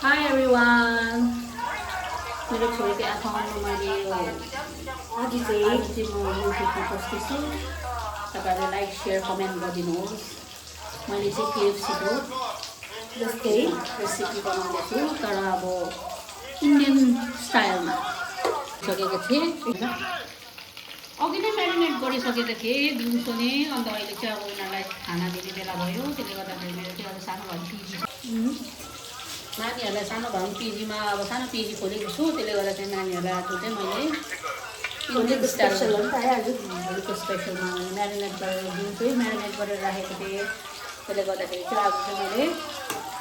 Hi everyone. मेरो छोरीको एकाउन्टमा मैले यो आज चाहिँ म युट्युबमा पोस्टछु। तपाईँहरूले लाइक सेयर कमेन्ट गरिदिनुहोस्। मैले चाहिँ KFCको जस्तै रेसिपी बनाउँदैछु तर अब इन्डियन स्टाइलमा सकेको थिएँ। अघि नै म्यारिनेट गरिसकेको थिएँ दिउँसो नै। अन्त अहिले चाहिँ अब उनीहरूलाई खाना दिने बेला भयो। त्यसले गर्दाखेरि मेरो चाहिँ अब सानो भए पिजी नानीहरूलाई सानो भए पिजीमा अब सानो पिजी खोलेको छु। त्यसले गर्दा चाहिँ नानीहरूलाई आज चाहिँ मैले इन्डियन स्टाइल भोलिको स्पेसलमा म्यारिनेट गरेर दिउँसै म्यारिनेट गरेर राखेको थिएँ। त्यसले गर्दाखेरि चाहिँ आज चाहिँ मैले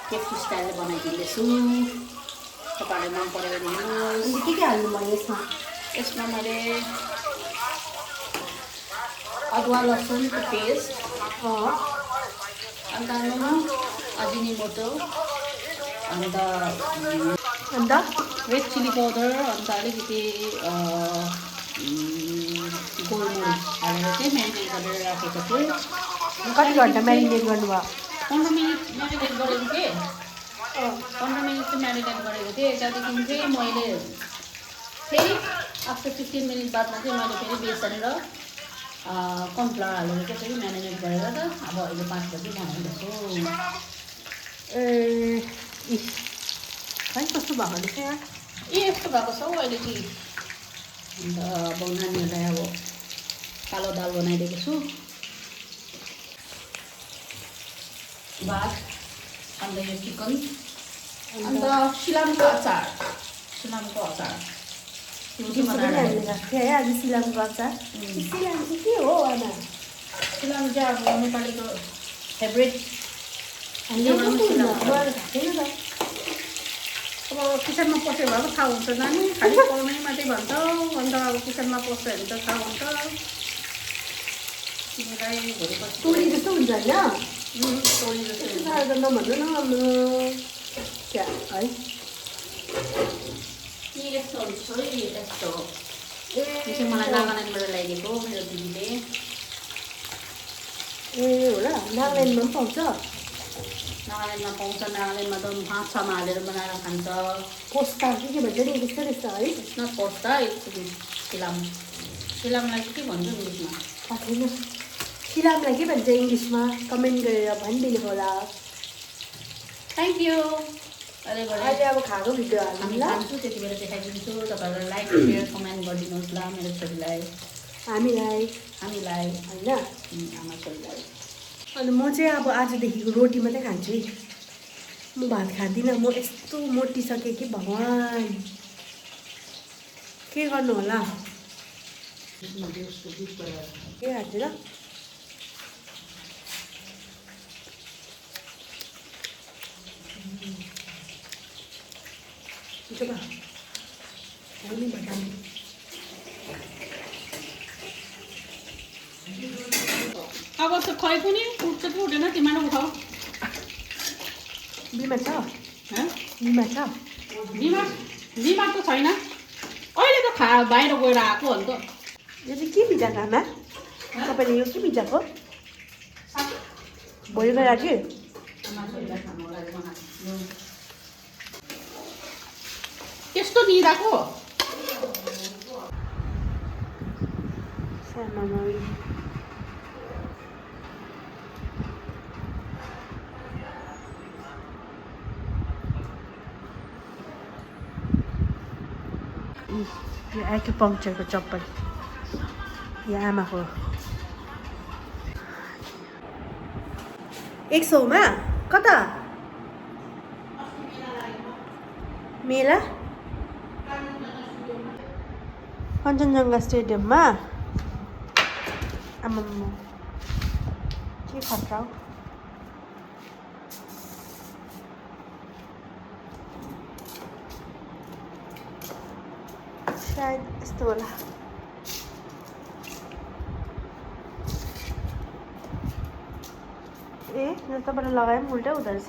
KFC स्टाइलले बनाइदिँदैछु। तपाईँहरूले मन पऱ्यो भने हेर्नुहोस्। के हाल्नु भयो यसमा? यसमा मैले अदुवा लसुनको पेस्ट अन्त नुन अजिनोमोटो अन्त रेड चिली पाउडर अन्त अलिकति गोलमरिच हालेर चाहिँ म्यारिनेट गरेर राखेको थिएँ। कति घन्टा म्यारिनेट गर्नुभयो? 15 मिनट म्यारिनेट गरेको थिएँ। 15 मिनट चाहिँ म्यारिनेट गरेको थिएँ। त्यहाँदेखि चाहिँ मैले फेरि आफ्टर 15 मिनट बादमा चाहिँ मैले फेरि बेसन र कर्नफ्लावर हालेर चाहिँ फेरि म्यारिनेट गरेर त अब अहिले 5 बजी बनाउँदैछु। खै कस्तो भएको रहेछ यहाँ? यस्तो भएको छ हौ अहिले चाहिँ। अन्त अब नानीहरूलाई अब कालो दाल बनाइदिएको छु। भात अन्त यो चिकन अन्त सिलामको अचार है आज सिलामको अचार। सिलाम चाहिँ के हो आमा? सिलाम चाहिँ अब नेपालीको फेभरेट। अब किचनमा पस्यो भने थाहा हुन्छ नानी। खालि पकाउनै मात्रै भन्छ। अन्त अब किचनमा पस्यो भने त थाहा हुन्छ। तिमीलाई भोलिपर्सि तोरी जस्तो हुन्छ होइन? तोरी जस्तो हुन्छ। साह्रो त नभन्नु न क्या है? यस्तो हुन्छ है यस्तो हो। यो चाहिँ मलाई नागाल्यान्डबाट ल्याइदिएको मेरो दिदीले। ए हो र? नागाल्यान्डमा पनि पाउँछ? नागाल्यान्डमा पाउँछ। नागाल्यान्डमा त माछामा हालेर बनाएर खान्छ। पोस्ता के भन्छ नि त्यस्तो रहेछ है? यसमा पोस्ता सिलामलाई के भन्छ इङ्ग्लिसमा? थाहा छैन। सिलामलाई के भन्छ इङ्ग्लिसमा? कमेन्ट गरेर भनिदिनु होला। Thank you. अहिले अब खाएको भिडियो हामी हाल्नु ल। खान्छु त्यति बेला देखाइदिन्छु। तपाईँहरूलाई लाइक सेयर कमेन्ट गरिदिनुहोस् ल मेरो छोरीलाई हामीलाई होइन आमा छोरीलाई। अनि म चाहिँ अब आजदेखिको रोटी मात्रै खान्छु है। म भात खाँदिनँ। म यस्तो मोटिसकेँ कि भगवान् के गर्नु होला? के खान्छु र? अब त खै पनि उठ्छ कि उठेन तिमीलाई उठाऊ। बिमार छ? बिमार त छैन। अहिले त बाहिर गएर आएको हो नि त। यो चाहिँ के भिजाएको आमा? तपाईँले यो के भिजाएको? भोलिको लागि त्यस्तो निदाको यो एक्युपङ्क्चरको चप्पल यो आमाको 100 मा कता मेला? कञ्चनजङ्घा स्टेडियममा। आमाम्मा के खतरा हो। सायद यस्तो होला। ए तपाईँले लगाए पनि उल्टै हुँदो रहेछ।